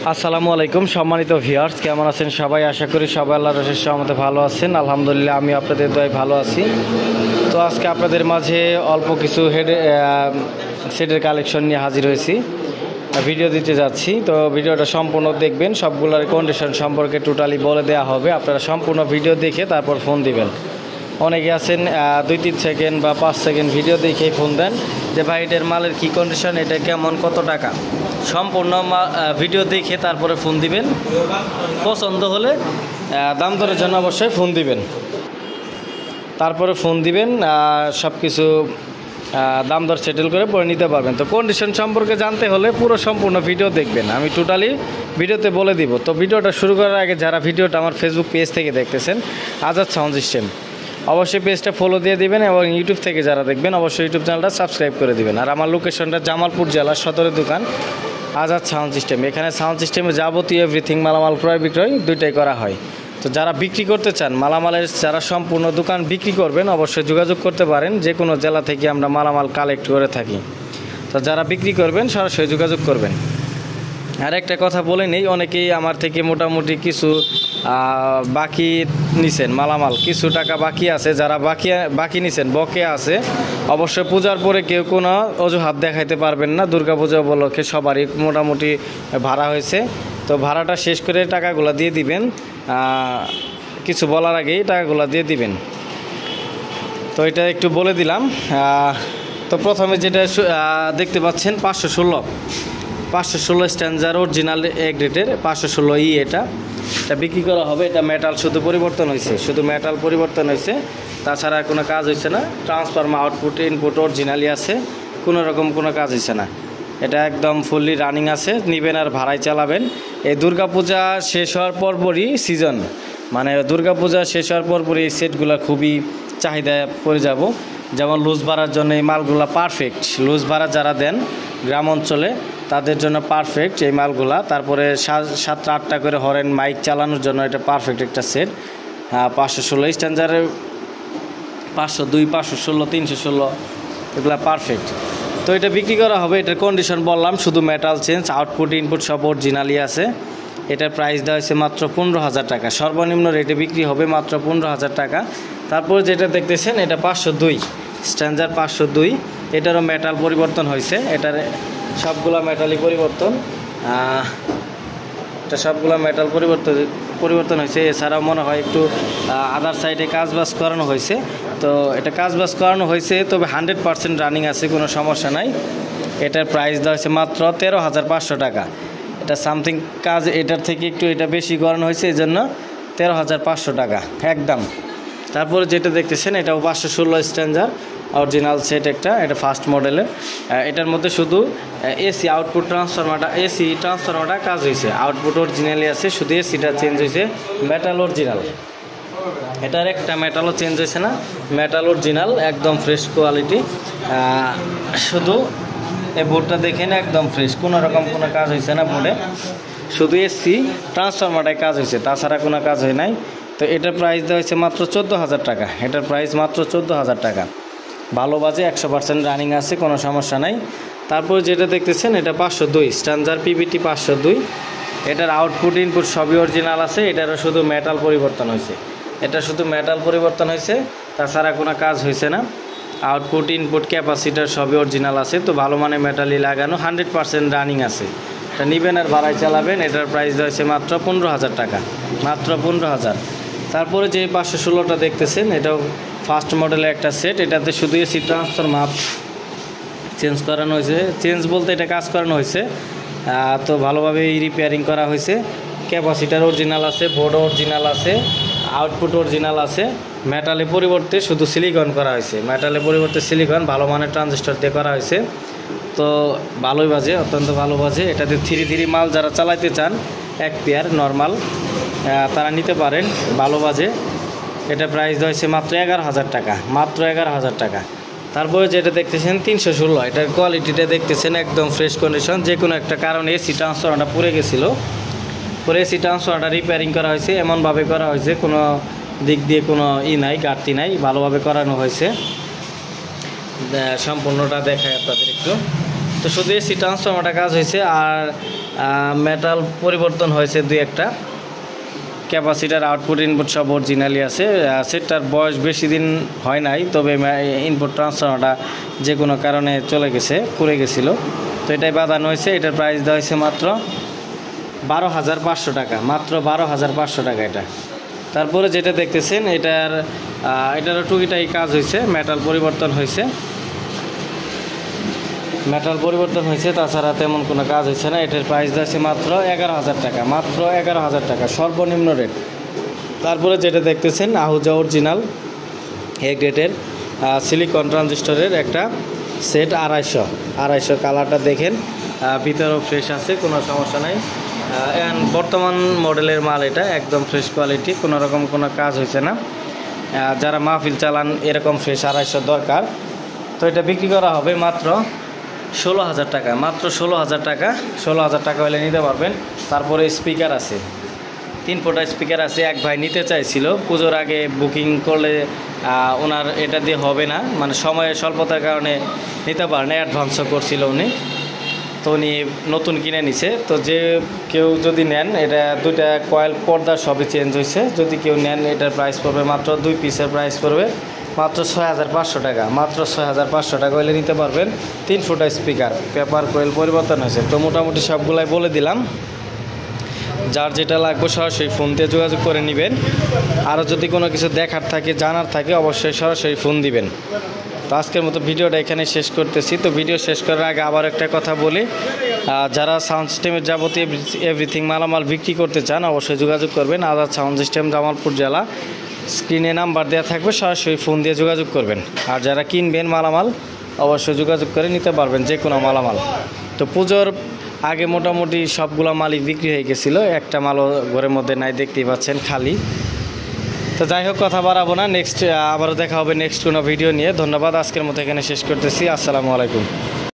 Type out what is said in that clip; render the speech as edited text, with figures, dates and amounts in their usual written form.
আসসালামু আলাইকুম সম্মানিত ভিউয়ার্স, কেমন আছেন সবাই? আশা করি সবাই আল্লাহর রহমতে সহমতে ভালো আছেন। আলহামদুলিল্লাহ আমি আপনাদের দয়ায় ভালো আছি। তো আজকে আপনাদের মাঝে অল্প কিছু সেটের কালেকশন নিয়ে হাজির হয়েছি, ভিডিও দিতে যাচ্ছি। তো ভিডিওটা সম্পূর্ণ দেখবেন, সবগুলোর কন্ডিশন সম্পর্কে টোটালি বলে দেওয়া হবে। আপনারা সম্পূর্ণ ভিডিও দেখে তারপর ফোন দিবেন। অনেকে আছেন 2-3 সেকেন্ড বা 5 সেকেন্ড ভিডিও দেখেই ফোন দেন যে ভাই এটার মালের কী কন্ডিশন, এটা কেমন, কত টাকা। সম্পূর্ণ ভিডিও দেখে তারপরে ফোন দিবেন। পছন্দ হলে দাম দরের জন্য অবশ্যই ফোন দিবেন, তারপরে ফোন দিবেন। সব কিছু দাম দর সেটেল করে পরে নিতে পারবেন। তো কন্ডিশন সম্পর্কে জানতে হলে পুরো সম্পূর্ণ ভিডিও দেখবেন, আমি টোটালি ভিডিওতে বলে দিব। তো ভিডিওটা শুরু করার আগে যারা ভিডিওটা আমার ফেসবুক পেজ থেকে দেখতেছেন, আজাদ সাউন্ড সিস্টেম, অবশ্যই পেজটা ফলো দিয়ে দিবেন। এবং ইউটিউব থেকে যারা দেখবেন অবশ্যই ইউটিউব চ্যানেলটা সাবস্ক্রাইব করে দিবেন। আর আমার লোকেশনটা জামালপুর জেলার সদরের দোকান আজাদ সাউন্ড সিস্টেম। এখানে সাউন্ড সিস্টেমে যাবতীয় এভরিথিং মালামাল ক্রয় বিক্রয় দুইটাই করা হয়। তো যারা বিক্রি করতে চান, মালামালের যারা সম্পূর্ণ দোকান বিক্রি করবেন, অবশ্যই যোগাযোগ করতে পারেন। যে কোনো জেলা থেকে আমরা মালামাল কালেক্ট করে থাকি। তো যারা বিক্রি করবেন সরাসরি যোগাযোগ করবেন। আর একটা কথা বলে নেই, অনেকেই আমার থেকে মোটামুটি কিছু বাকি নিছেন, মালামাল কিছু টাকা বাকি আছে। যারা বাকি নিছেন, বকে আছে, অবশ্যই পূজার পরে কেউ কোনো অজুহাত দেখাইতে পারবেন না। দুর্গাপূজা উপলক্ষে সবারই মোটামুটি ভাড়া হয়েছে। তো ভাড়াটা শেষ করে টাকাগুলো দিয়ে দিবেন, কিছু বলার আগেই টাকাগুলো দিয়ে দিবেন। তো এটা একটু বলে দিলাম। তো প্রথমে যেটা দেখতে পাচ্ছেন 516 স্ট্যান্ডার্ড অরিজিনাল এ গ্রেডের 516 এটা বিক্রি করা হবে। এটা মেটাল শুধু পরিবর্তন হয়েছে, শুধু মেটাল পরিবর্তন হয়েছে, তাছাড়া কোনো কাজ হয়েছে না। ট্রান্সফরমার আউটপুট ইনপুট অরিজিনালি আছে, কোনো রকম কোনো কাজ হয়েছে না। এটা একদম ফুললি রানিং আছে, নেবেন আর ভাড়ায় চালাবেন। এই দুর্গাপূজা শেষ হওয়ার পরপরই সিজন, মানে দুর্গাপূজা শেষ হওয়ার পরপরই এই সেটগুলো খুবই চাহিদা পড়ে যাব। যেমন লুজ ভাড়ার জন্য এই মালগুলা পারফেক্ট। লুজ ভাড়া যারা দেন গ্রাম অঞ্চলে, তাদের জন্য পারফেক্ট এই মালগুলা। তারপরে 7-8টা করে হরেন মাইক চালানোর জন্য এটা পারফেক্ট একটা সেট। 516 স্ট্যান্ডার্ডের 502, 516, 316 এগুলো পারফেক্ট। তো এটা বিক্রি করা হবে। এটার কন্ডিশন বললাম, শুধু মেটাল চেঞ্জ, আউটপুট ইনপুট সব অরিজিনালি আছে। এটার প্রাইস দেওয়া হয়েছে মাত্র 15,000 টাকা। সর্বনিম্ন রেটে বিক্রি হবে মাত্র 15,000 টাকা। তারপর যেটা দেখতেছেন এটা 502 স্ট্যান্ডার্ড 502, এটারও মেটাল পরিবর্তন হয়েছে। এটার সবগুলা মেটালই পরিবর্তন, এটা সবগুলা মেটাল পরিবর্তন হয়েছে। এছাড়াও মনে হয় একটু আদার সাইডে কাজবাজ করানো হয়েছে। তো এটা কাজবাজ করানো হয়েছে, তবে 100% রানিং আছে, কোনো সমস্যা নাই। এটার প্রাইস দেওয়া হয়েছে মাত্র 13,500 টাকা। এটা সামথিং কাজ এটার থেকে একটু এটা বেশি করানো হয়েছে, এই জন্য 13,500 টাকা একদম। তারপরে যেটা দেখতেছেন এটাও 516 স্ট্যান্ডার্ড অরিজিনাল সেট একটা, এটা ফার্স্ট মডেলের। এটার মধ্যে শুধু এসি আউটপুট ট্রান্সফরমারটা কাজ হয়েছে, আউটপুট অরিজিনালি আছে, শুধু এসিটা চেঞ্জ হয়েছে, মেটাল অরিজিনাল। এটার একটা মেটালও চেঞ্জ হয়েছে না, মেটাল অরিজিনাল একদম ফ্রেশ কোয়ালিটি। শুধু এই বোর্ডটা দেখেন একদম ফ্রেশ, কোনো রকম কোনো কাজ হয়েছে না বোর্ডে, শুধু এসি ট্রান্সফরমারটায় কাজ হয়েছে, তাছাড়া কোনো কাজ হয় নাই। তো এটার প্রাইস দেওয়া হয়েছে মাত্র 14,000 টাকা। এটার প্রাইস মাত্র 14,000 টাকা। ভালো বাজে, 100% রানিং আছে, কোনো সমস্যা নাই। তারপর যেটা দেখতেছেন এটা 502 স্ট্যান্ডার্ড পিবিটি 502। এটার আউটপুট ইনপুট সবই অরিজিনাল আছে। এটারও শুধু মেটাল পরিবর্তন হয়েছে, এটা শুধু মেটাল পরিবর্তন হয়েছে, তাছাড়া কোনো কাজ হয়েছে না। আউটপুট ইনপুট ক্যাপাসিটার সবই অরিজিনাল আছে। তো ভালো মানে মেটালই লাগানো, 100% রানিং আছে। এটা নেবেন আর ভাড়ায় চালাবেন। এটার প্রাইস হয়েছে মাত্র 15,000 টাকা, মাত্র 15,000। তারপরে যে 516টা দেখতেছেন এটাও ফার্স্ট মডেলের একটা সেট। এটাতে শুধু এসি ট্রান্সফরমার চেঞ্জ করানো হয়েছে, চেঞ্জ বলতে এটা কাজ করানো হয়েছে। তো ভালোভাবে রিপেয়ারিং করা হয়েছে। ক্যাপাসিটার অরিজিনাল আছে, বোর্ড অরিজিনাল আছে, আউটপুট অরিজিনাল আছে। মেটালের পরিবর্তে শুধু সিলিকন করা হয়েছে, মেটালের পরিবর্তে সিলিকন, ভালো মানের ট্রানজিস্টর দিয়ে করা হয়েছে। তো ভালোই বাজে, অত্যন্ত ভালো বাজে। এটাতে 3 মাল যারা চালাইতে চান, এক পেয়ার নর্মাল, তারা নিতে পারেন, ভালো বাজে। এটা প্রাইস হয়েছে মাত্র 11,000 টাকা, মাত্র 11,000 টাকা। তারপরে যেটা দেখতেছেন 316, এটার কোয়ালিটিটা দেখতেছেন একদম ফ্রেশ কন্ডিশন। যে কোনো একটা কারণে এসি ট্রান্সফরমারটা পুড়ে গেছিলো, পরে এসি ট্রান্সফরমারটা রিপেয়ারিং করা হয়েছে, এমনভাবে করা হয়েছে কোনো দিক দিয়ে কোনো নাই, ঘাটতি নাই, ভালোভাবে করানো হয়েছে। সম্পূর্ণটা দেখায় আপনাদের একটু। তো শুধু এসি ট্রান্সফরমারটা কাজ হয়েছে, আর মেটাল পরিবর্তন হয়েছে দুই একটা। ক্যাপাসিটার, আউটপুট, ইনপুট সব অরিজিনালি আছে। সেটটার বয়স বেশি দিন হয় নাই, তবে ইনপুট ট্রান্সফরমারটা যে কোনো কারণে চলে গেছে, পুড়ে গেছিলো। তো এটাই বাঁধানো হয়েছে। এটার প্রাইস দেওয়া হয়েছে মাত্র 12,500 টাকা, মাত্র 12,500 টাকা এটা। তারপরে যেটা দেখতেছেন এটারও টুকিটাই কাজ হয়েছে, মেটাল পরিবর্তন হয়েছে, তাছাড়া তেমন কোনো কাজ হয়েছে না। এটার প্রাইস আছে মাত্র 11,000 টাকা, মাত্র 11,000 টাকা সর্বনিম্ন রেট। তারপরে যেটা দেখতেছেন আহুজা অরিজিনাল এ গ্রেডের সিলিকন ট্রানজিস্টরের একটা সেট 250 কালারটা দেখেন, ভিতরেও ফ্রেশ আছে, কোনো সমস্যা নাই। বর্তমান মডেলের মাল, এটা একদম ফ্রেশ কোয়ালিটি, কোনো রকম কোনো কাজ হয়েছে না। যারা মাহফিল চালান এরকম ফ্রেশ 250 দরকার। তো এটা বিক্রি করা হবে মাত্র 16,000 টাকা, মাত্র 16,000 টাকা। 16,000 টাকা হলে নিতে পারবেন। তারপরে স্পিকার আছে, 3 ফুটা স্পিকার আছে। এক ভাই নিতে চাইছিল, পুজোর আগে বুকিং করলে ওনার এটা দিয়ে হবে না, মানে সময়ের স্বল্পতার কারণে নিতে পারেন, অ্যাডভান্সও করছিল উনি। তো উনি নতুন কিনে নিছে। তো যে কেউ যদি নেন, এটা 2টা কয়েল, পর্দা সবই চেঞ্জ হয়েছে। যদি কেউ নেন, এটার প্রাইস পড়বে মাত্র 2 পিসের প্রাইস পড়বে মাত্র 6,500 টাকা, মাত্র 6,500 টাকা হলে নিতে পারবেন। 3 ফুটা স্পিকার, পেপার কোয়েল পরিবর্তন হয়েছে। তো মোটামুটি সবগুলাই বলে দিলাম। যার যেটা লাগবে সরাসরি ফোন দিয়ে যোগাযোগ করে নেবেন। আরও যদি কোনো কিছু দেখার থাকে, জানার থাকে, অবশ্যই সরাসরি ফোন দিবেন। তো আজকের মতো ভিডিওটা এখানে শেষ করতেছি। তো ভিডিও শেষ করার আগে আবার একটা কথা বলি, যারা সাউন্ড সিস্টেমের যাবতীয় এভরিথিং মালামাল বিক্রি করতে চান, অবশ্যই যোগাযোগ করবেন। আজাদ সাউন্ড সিস্টেম, জামালপুর জেলা। স্ক্রিনে নাম্বার দেওয়া থাকবে, সরাসরি ফোন দিয়ে যোগাযোগ করবেন। আর যারা কিনবেন মালামাল, অবশ্যই যোগাযোগ করে নিতে পারবেন যে কোনো মালামাল। তো পুজোর আগে মোটামুটি সবগুলো মালই বিক্রি হয়ে গেছিলো, একটা মালও ঘরের মধ্যে নাই, দেখতেই পাচ্ছেন খালি। তো যাই হোক, কথা বাড়াবো না, আবারও দেখা হবে নেক্সট কোনো ভিডিও নিয়ে। ধন্যবাদ, আজকের মতো এখানে শেষ করতেছি। আসসালামু আলাইকুম।